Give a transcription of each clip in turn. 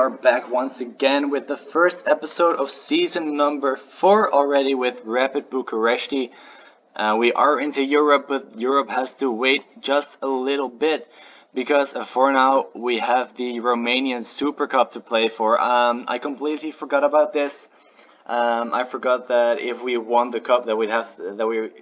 are back once again with the first episode of season number 4 already with Rapid Bucharesti. We are into Europe, but Europe has to wait just a little bit because for now we have the Romanian Super Cup to play for. I completely forgot about this. I forgot that if we won the cup that we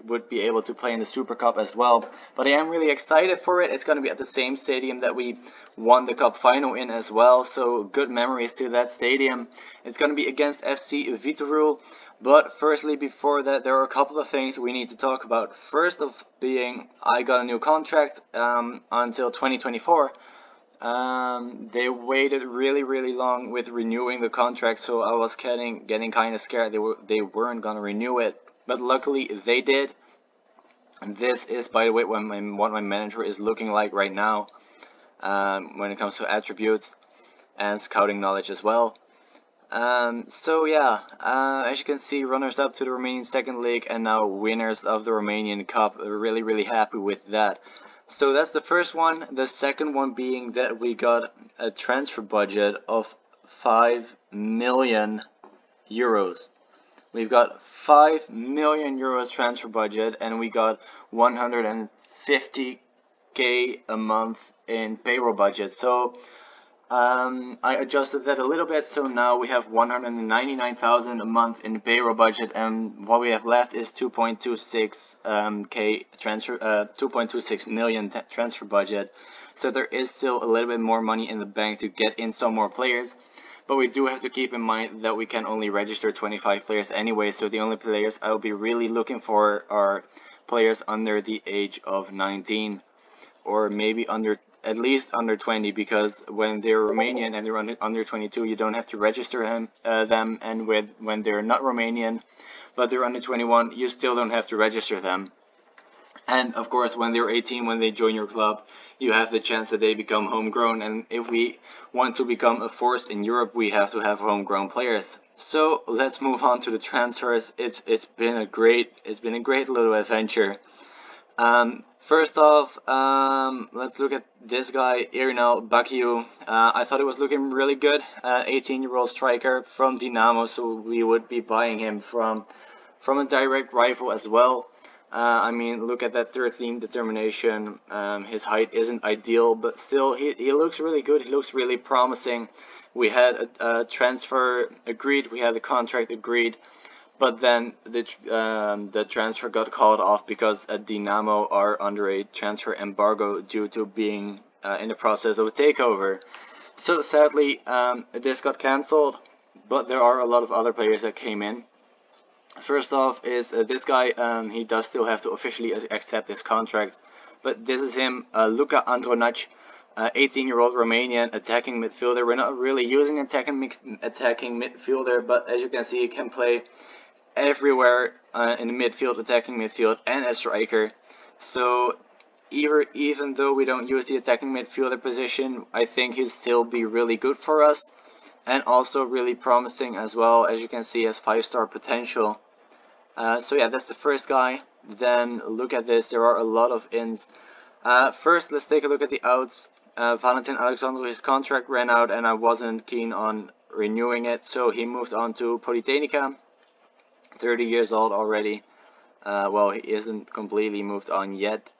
would be able to play in the Super Cup as well. But I am really excited for it. It's going to be at the same stadium that we won the cup final in as well. So good memories to that stadium. It's going to be against FC Viitorul. But firstly, before that, there are a couple of things we need to talk about. First of being, I got a new contract until 2024. They waited really long with renewing the contract, so I was getting kind of scared they weren't gonna renew it, but luckily they did. And this is, by the way, what my manager is looking like right now, when it comes to attributes and scouting knowledge as well. So yeah, as you can see, runners up to the Romanian Second League and now winners of the Romanian Cup. Really happy with that. So that's the first one. The second one being that we got a transfer budget of 5 million euros. We've got 5 million euros transfer budget, and we got 150k a month in payroll budget. So I adjusted that a little bit, so now we have 199,000 a month in payroll budget, and what we have left is 2.26 2.26 million transfer budget. So there is still a little bit more money in the bank to get in some more players, but we do have to keep in mind that we can only register 25 players anyway. So the only players I'll be really looking for are players under the age of 19, or maybe at least under 20, because when they're Romanian and they're under 22, you don't have to register them, and when they're not Romanian but they're under 21, you still don't have to register them. And of course, when they're 18, when they join your club, you have the chance that they become homegrown, and if we want to become a force in Europe, we have to have homegrown players. So let's move on to the transfers. It's been a great little adventure. First off, let's look at this guy, Irinel Bakiu. I thought it was looking really good. 18-year-old striker from Dinamo, so we would be buying him from a direct rival as well. I mean, look at that 13 determination. His height isn't ideal, but still, he looks really good. He looks really promising. We had a transfer agreed. We had the contract agreed. But then the transfer got called off because Dinamo are under a transfer embargo due to being in the process of a takeover. So sadly, this got cancelled, but there are a lot of other players that came in. First off is this guy. He does still have to officially accept his contract, but this is him, Luka Andronac, 18-year-old Romanian attacking midfielder. We're not really using attacking midfielder, but as you can see, he can play everywhere in the midfield, attacking midfield, and a striker. So even though we don't use the attacking midfielder position, I think he'll still be really good for us, and also really promising as well. As you can see, has 5-star potential. So yeah, that's the first guy. Then look at this, there are a lot of ins. First, let's take a look at the outs. Valentin Alexandru, his contract ran out and I wasn't keen on renewing it, so he moved on to Politehnica. 30 years old already. Well, he isn't completely moved on yet.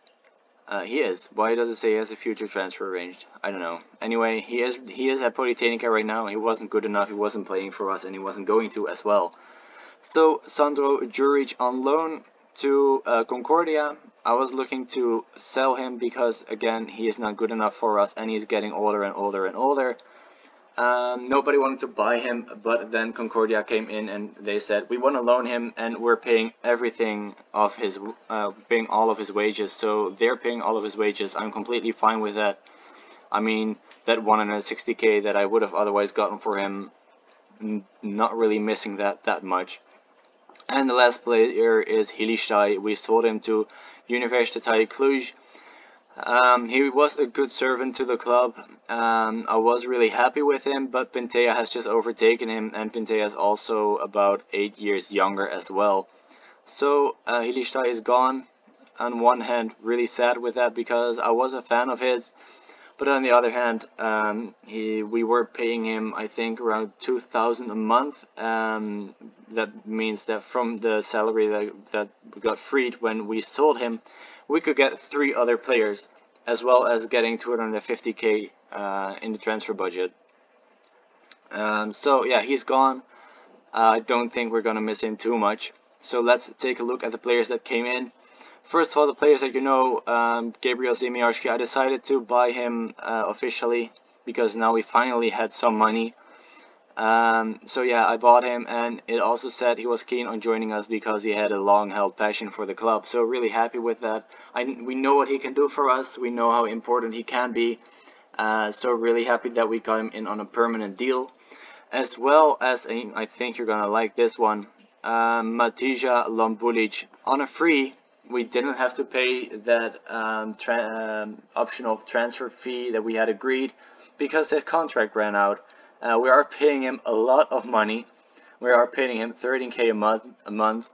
He is. Why does it say he has a future transfer arranged? I don't know. Anyway, he is at Politehnica right now. He wasn't good enough. He wasn't playing for us, and he wasn't going to as well. So Sandro Juric on loan to Concordia. I was looking to sell him because again, he is not good enough for us, and he's getting older and older. Nobody wanted to buy him, but then Concordia came in and they said, we want to loan him, and we're paying everything of his, paying all of his wages. So they're paying all of his wages. I'm completely fine with that. I mean, that 160k that I would have otherwise gotten for him, not really missing that much. And the last player is Hilistai. We sold him to Universitatea Cluj. He was a good servant to the club. I was really happy with him, but Pintea has just overtaken him, and Pintea is also about 8 years younger as well. So Hilistai is gone. On one hand, really sad with that because I was a fan of his. But on the other hand, we were paying him, I think, around 2,000 a month. That means that from the salary that got freed when we sold him, we could get 3 other players, as well as getting 250k in the transfer budget. So yeah, he's gone. I don't think we're gonna miss him too much. So let's take a look at the players that came in. First of all, the players that you know, Gabriel Zemiarski, I decided to buy him officially because now we finally had some money. So yeah, I bought him, and it also said he was keen on joining us because he had a long-held passion for the club. So really happy with that. We know what he can do for us. We know how important he can be. So really happy that we got him in on a permanent deal. As well as, I think you're gonna like this one, Matija Lombulic on a free. We didn't have to pay that optional transfer fee that we had agreed because his contract ran out. We are paying him a lot of money. We are paying him 13k a month,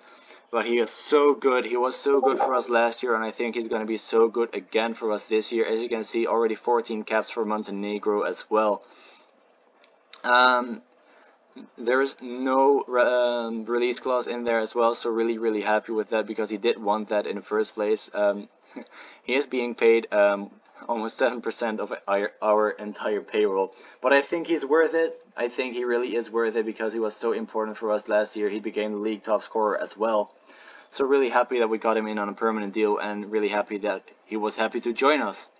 but he is so good. He was so good for us last year, and I think he's going to be so good again for us this year. As you can see, already 14 caps for Montenegro as well. There is no release clause in there as well, so really happy with that because he did want that in the first place. He is being paid almost 7% of our entire payroll, but I think he's worth it. I think he really is worth it because he was so important for us last year. He became the league top scorer as well. So really happy that we got him in on a permanent deal, and really happy that he was happy to join us.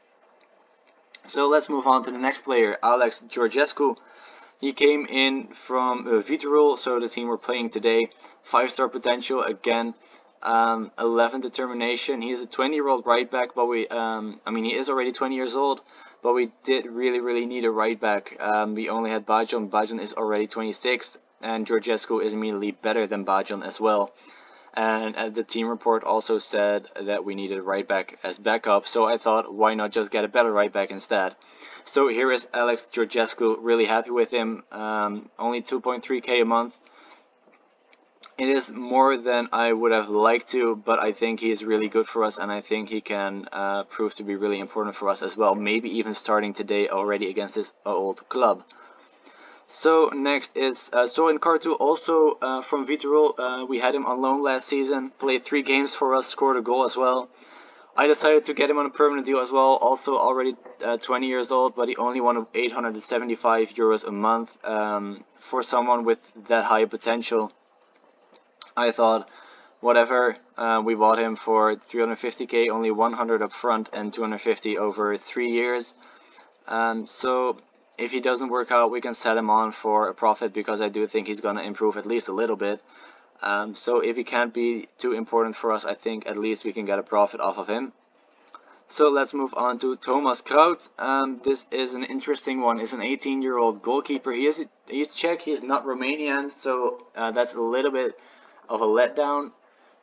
So let's move on to the next player, Alex Georgescu. He came in from Viitorul, so the team we're playing today. 5-star potential again, 11 determination. He is a 20-year-old right back, but he is already 20 years old, but we did really need a right back. We only had Bajon. Bajon is already 26, and Georgescu is immediately better than Bajon as well. And the team report also said that we needed a right back as backup, so I thought, why not just get a better right back instead? So here is Alex Georgescu, really happy with him, only 2.3k a month. It is more than I would have liked to, but I think he's really good for us, and I think he can prove to be really important for us as well, maybe even starting today already against this old club. So next is Soin Kartu, also from Viitorul. We had him on loan last season, played 3 games for us, scored a goal as well. I decided to get him on a permanent deal as well, also already 20 years old, but he only wanted 875 euros a month. For someone with that high potential, I thought, whatever, we bought him for 350k, only 100 up front and 250 over 3 years. So if he doesn't work out, we can set him on for a profit because I do think he's going to improve at least a little bit. So if he can't be too important for us, I think at least we can get a profit off of him. So let's move on to Thomas Kraut. This is an interesting one. He's an 18-year-old goalkeeper. He's Czech. He's not Romanian, so that's a little bit of a letdown.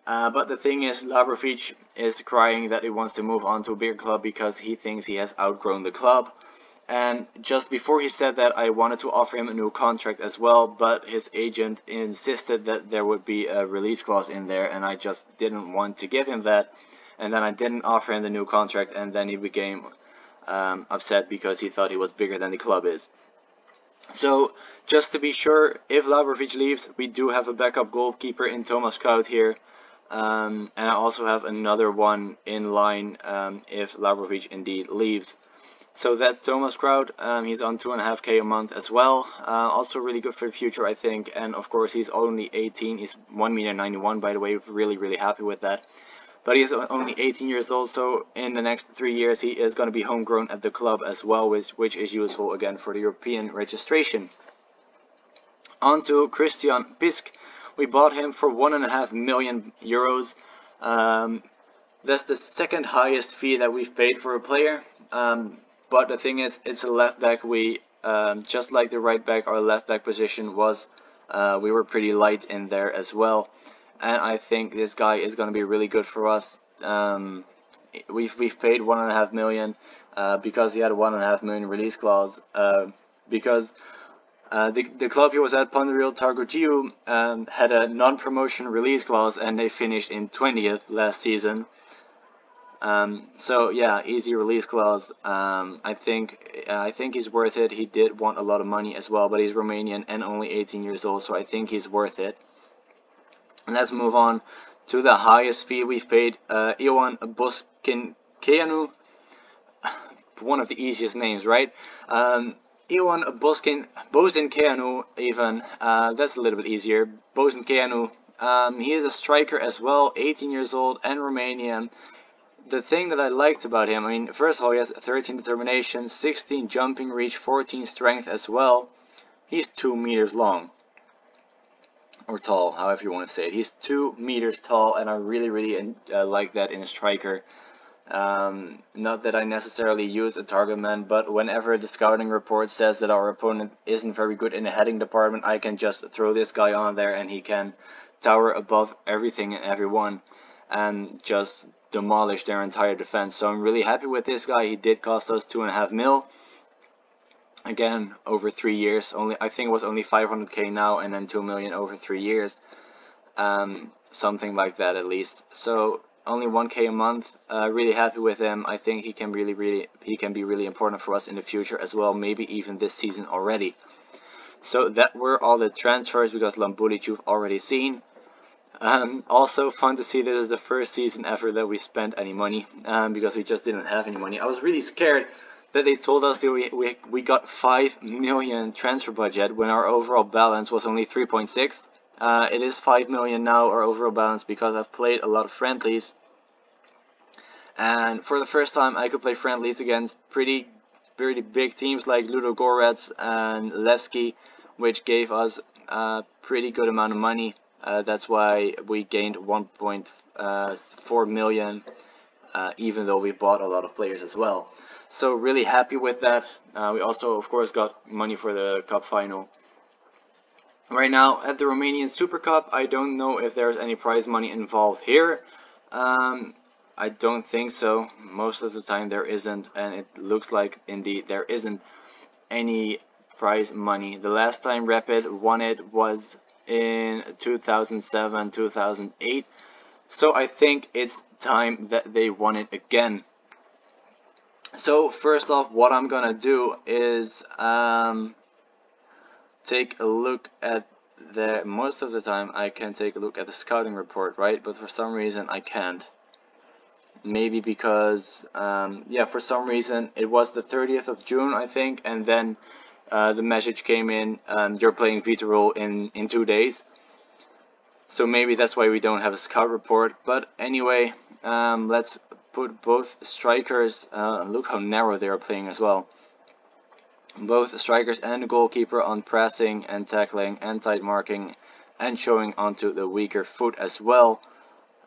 But the thing is, Labrovic is crying that he wants to move on to a bigger club because he thinks he has outgrown the club. And just before he said that, I wanted to offer him a new contract as well, but his agent insisted that there would be a release clause in there, and I just didn't want to give him that. And then I didn't offer him the new contract, and then he became upset because he thought he was bigger than the club is. So just to be sure, if Labrovic leaves, we do have a backup goalkeeper in Thomas Kraut here. And I also have another one in line if Labrovic indeed leaves. So that's Thomas Kraut. He's on 2.5k a month as well. Also really good for the future, I think. And of course, he's only 18. He's 1m91, by the way. Really happy with that. But he's only 18 years old, so in the next 3 years he is going to be homegrown at the club as well, which is useful again for the European registration. On to Christian Pisk. We bought him for 1.5 million euros. That's the second highest fee that we've paid for a player. But the thing is, it's a left back. We just like the right back, our left back position was, we were pretty light in there as well. And I think this guy is going to be really good for us. We've paid 1.5 million because he had a 1.5 million release clause. Because the club he was at, Panderil Targogiu, had a non-promotion release clause, and they finished in 20th last season. So yeah, easy release clause. I think he's worth it. He did want a lot of money as well, but he's Romanian and only 18 years old, so I think he's worth it. And let's move on to the highest fee we've paid. Ioan Boskinkeanu, one of the easiest names, right? Ioan Bosinkeanu, even. That's a little bit easier. Bosinkeanu. He is a striker as well, 18 years old and Romanian. The thing that I liked about him, I mean, first of all, he has 13 determination, 16 jumping reach, 14 strength as well. He's 2 meters long. Or tall, however you want to say it. He's 2 meters tall, and I really like that in a striker. Not that I necessarily use a target man, but whenever the scouting report says that our opponent isn't very good in the heading department, I can just throw this guy on there and he can tower above everything and everyone and just demolish their entire defense. So I'm really happy with this guy. He did cost us 2.5 mil. Again, over 3 years. I think it was only 500k now, and then 2 million over 3 years. Something like that at least. So only 1k a month. Really happy with him. I think he can be really important for us in the future as well. Maybe even this season already. So that were all the transfers, because Lambulic you've already seen. Also fun to see this is the first season ever that we spent any money, because we just didn't have any money. I was really scared that they told us that we got 5 million transfer budget when our overall balance was only 3.6. It is 5 million now, our overall balance, because I've played a lot of friendlies. And for the first time I could play friendlies against pretty big teams like Ludogorets and Levski, which gave us a pretty good amount of money. That's why we gained 1.4 million, even though we bought a lot of players as well. So really happy with that. We also, of course, got money for the cup final. Right now, at the Romanian Super Cup, I don't know if there's any prize money involved here. I don't think so. Most of the time there isn't, and it looks like indeed there isn't any prize money. The last time Rapid won it was in 2007, 2008. So I think it's time that they won it again. So first off, what I'm gonna do is take a look at most of the time I can take a look at the scouting report, right? But for some reason I can't. Maybe because yeah, for some reason it was the 30th of June, I think, and then the message came in, you're playing Vitorul in 2 days. So maybe that's why we don't have a scout report. But anyway, let's put both strikers, look how narrow they are playing as well. Both strikers and the goalkeeper on pressing and tackling and tight marking and showing onto the weaker foot as well.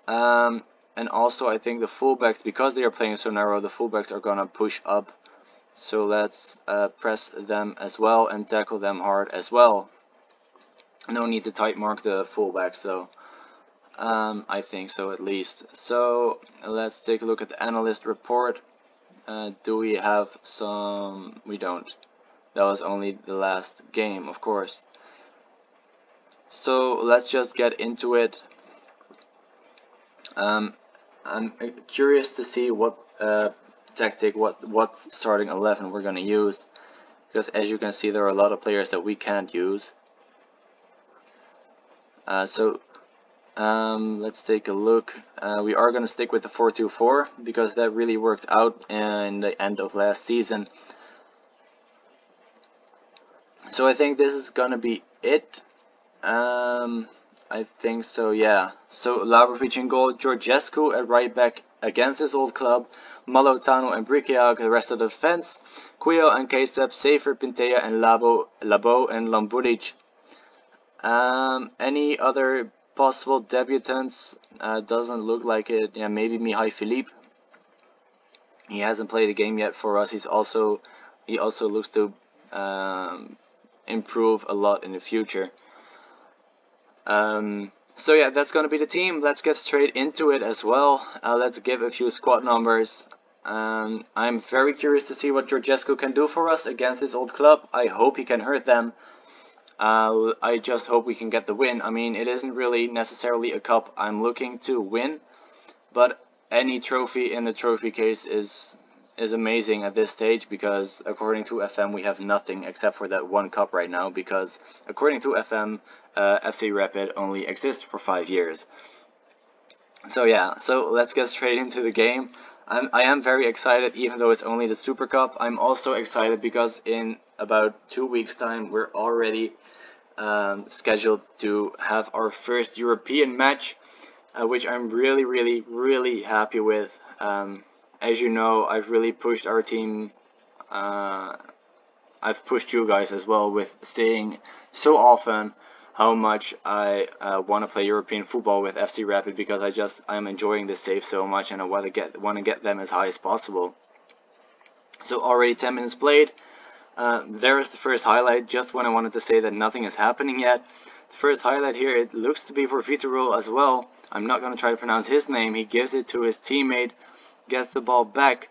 And also I think the fullbacks, because they are playing so narrow, the fullbacks are gonna push up. So let's press them as well and tackle them hard as well. No need to tight mark the fullbacks though. I think so, at least. So let's take a look at the analyst report. Do we have some? We don't. That was only the last game, of course. So let's just get into it. I'm curious to see what tactic, what starting 11 we're gonna use, because as you can see there are a lot of players that we can't use. Let's take a look. We are gonna stick with the 4-2-4 because that really worked out in the end of last season. So I think this is gonna be it. I think so, yeah. So Labrovic in goal, Georgescu at right back against his old club, Malotano and Brikiak the rest of the defense, Cuyo and K-Step, Safer, Pintea and Labo and Lambulic. Any other possible debutants? Doesn't look like it. Yeah, maybe Mihai Filip. He hasn't played a game yet for us. He also looks to improve a lot in the future. So yeah, that's gonna be the team. Let's get straight into it as well. Let's give a few squad numbers. I'm very curious to see what Georgescu can do for us against his old club. I hope he can hurt them. I just hope we can get the win. I mean, it isn't really necessarily a cup I'm looking to win, but any trophy in the trophy case is amazing at this stage, because according to FM we have nothing except for that one cup right now, because according to FM FC Rapid only exists for 5 years. So yeah, so let's get straight into the game. I am very excited, even though it's only the Super Cup. I'm also excited because in about 2 weeks time we're already scheduled to have our first European match, which I'm really happy with. As you know, I've really pushed our team. I've pushed you guys as well with saying so often how much I want to play European football with FC Rapid, because I'm enjoying this save so much, and I want to get them as high as possible. So already 10 minutes played. There is the first highlight. Just when I wanted to say that nothing is happening yet. The first highlight here, it looks to be for Vitorul as well. I'm not going to try to pronounce his name. He gives it to his teammate, gets the ball back,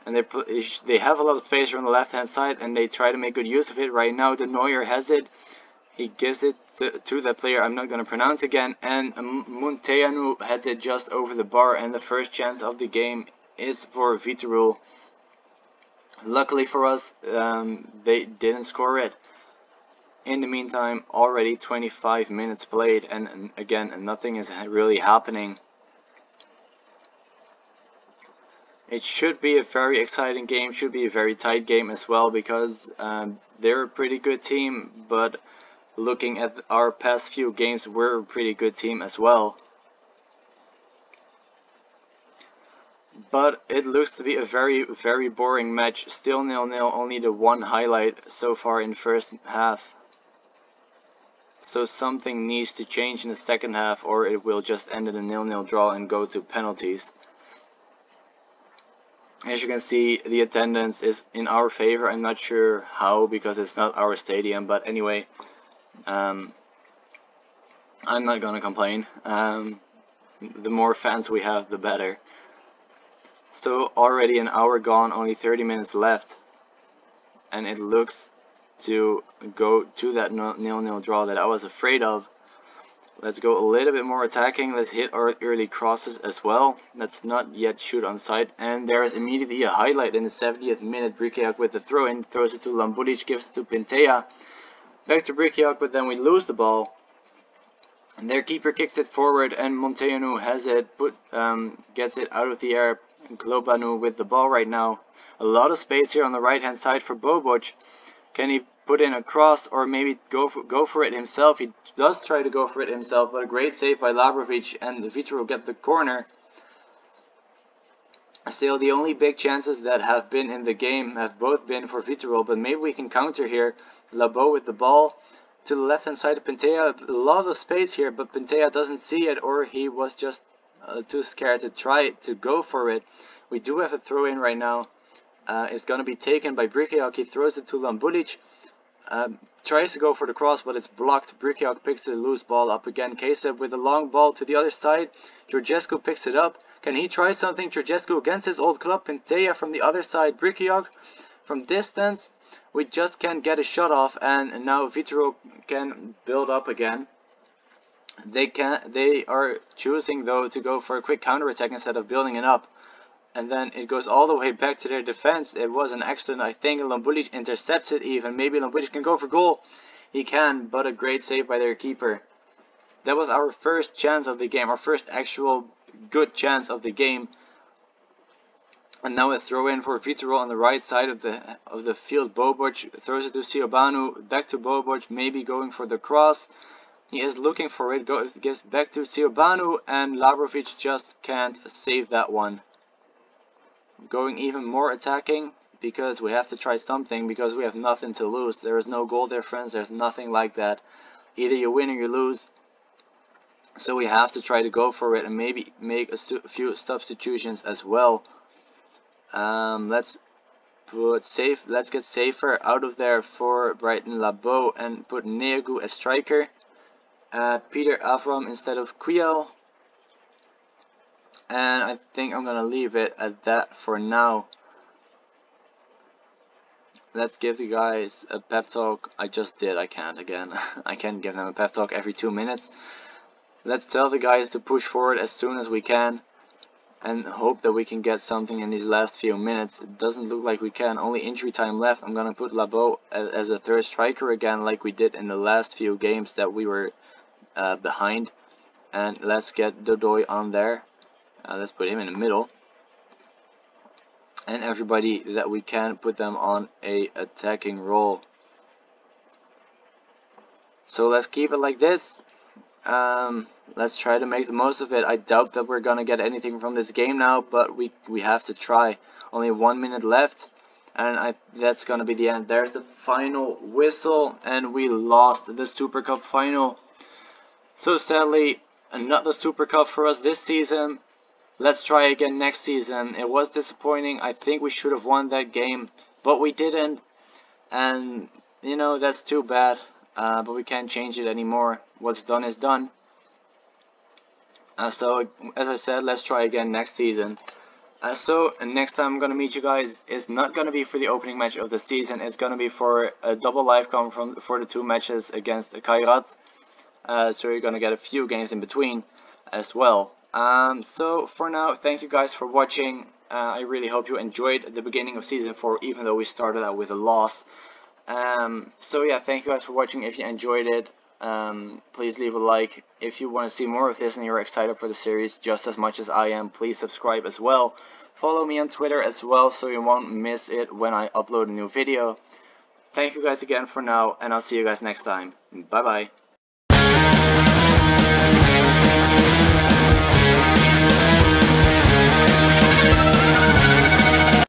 and they have a lot of space on the left hand side, and they try to make good use of it. Right now De Nooijer has it. He gives it to the player I'm not going to pronounce again, and Munteanu heads it just over the bar, and the first chance of the game is for Vitorul. Luckily for us, they didn't score it. In the meantime, already 25 minutes played, and again, nothing is really happening. It should be a very exciting game, should be a very tight game as well, because they're a pretty good team, but looking at our past few games, we're a pretty good team as well. But it looks to be a very boring match. Still 0-0, only the one highlight so far in first half. So something needs to change in the second half, or it will just end in a 0-0 draw and go to penalties. As you can see, the attendance is in our favor. I'm not sure how, because it's not our stadium, but anyway, I'm not gonna complain. The more fans we have, the better. So already an hour gone, only 30 minutes left, and it looks to go to that 0-0 draw that I was afraid of. Let's go a little bit more attacking. Let's hit our early crosses as well. Let's not yet shoot on sight. And there is immediately a highlight in the 70th minute. Brikiak with the throw in, throws it to Lambulic, gives it to Pintea. Back to Brikiak, but then we lose the ball. And their keeper kicks it forward, and Munteanu has it, gets it out of the air. Globanu with the ball right now. A lot of space here on the right hand side for Boboc. Can he put in a cross, or maybe go for it himself? He does try to go for it himself, but a great save by Labrovic, and Vitorul get the corner. Still, the only big chances that have been in the game have both been for Vitorul, but maybe we can counter here. Labo with the ball to the left hand side of Pintea. A lot of space here, but Pintea doesn't see it, or he was just too scared to try to go for it. We do have a throw in right now. It's going to be taken by Brikiak. He throws it to Lambulic. Tries to go for the cross, but it's blocked. Brikiak picks the loose ball up again. Keseb with a long ball to the other side. Georgescu picks it up. Can he try something? Georgescu against his old club. Pintea from the other side. Brikiak from distance. We just can't get a shot off, and now Vitorul can build up again. They are choosing though to go for a quick counter attack instead of building it up. And then it goes all the way back to their defense. It was an accident, I think. Lambulic intercepts it even. Maybe Lambulic can go for goal. He can, but a great save by their keeper. That was our first chance of the game. Our first actual good chance of the game. And now a throw in for Vitorul on the right side of the field. Boboc throws it to Siobanu. Back to Boboc, maybe going for the cross. He is looking for it. Gives back to Siobanu, and Labrovic just can't save that one. Going even more attacking, because we have to try something, because we have nothing to lose. There is no goal difference, there's nothing like that. Either you win or you lose. So we have to try to go for it and maybe make a few substitutions as well. Let's get safer out of there for Brighton Labo and put Neagu as striker. Peter Avram instead of Quiel. And I think I'm gonna leave it at that for now. Let's give the guys a pep talk. I just did, I can't again. I can't give them a pep talk every 2 minutes. Let's tell the guys to push forward as soon as we can. and hope that we can get something in these last few minutes. It doesn't look like we can. Only injury time left. I'm gonna put Labo as a third striker again, like we did in the last few games that we were behind. And let's get Dodoy on there. Let's put him in the middle. And everybody that we can, put them on a attacking role. So let's keep it like this. Let's try to make the most of it. I doubt that we're gonna get anything from this game now, but we have to try. Only 1 minute left, and that's gonna be the end. There's the final whistle, and we lost the Super Cup final. So sadly, not the Super Cup for us this season. Let's try again next season. It was disappointing. I think we should have won that game, but we didn't, and you know, that's too bad. But we can't change it anymore. What's done is done. So, as I said, let's try again next season. So, next time I'm going to meet you guys is not going to be for the opening match of the season. It's going to be for a double live com for the 2 matches against Kairat. So you're going to get a few games in between as well. So, for now, thank you guys for watching. I really hope you enjoyed the beginning of Season 4, even though we started out with a loss. So yeah, thank you guys for watching. If you enjoyed it, please leave a like. If you want to see more of this and you're excited for the series just as much as I am, please subscribe as well. Follow me on Twitter as well so you won't miss it when I upload a new video. Thank you guys again for now, and I'll see you guys next time. Bye bye.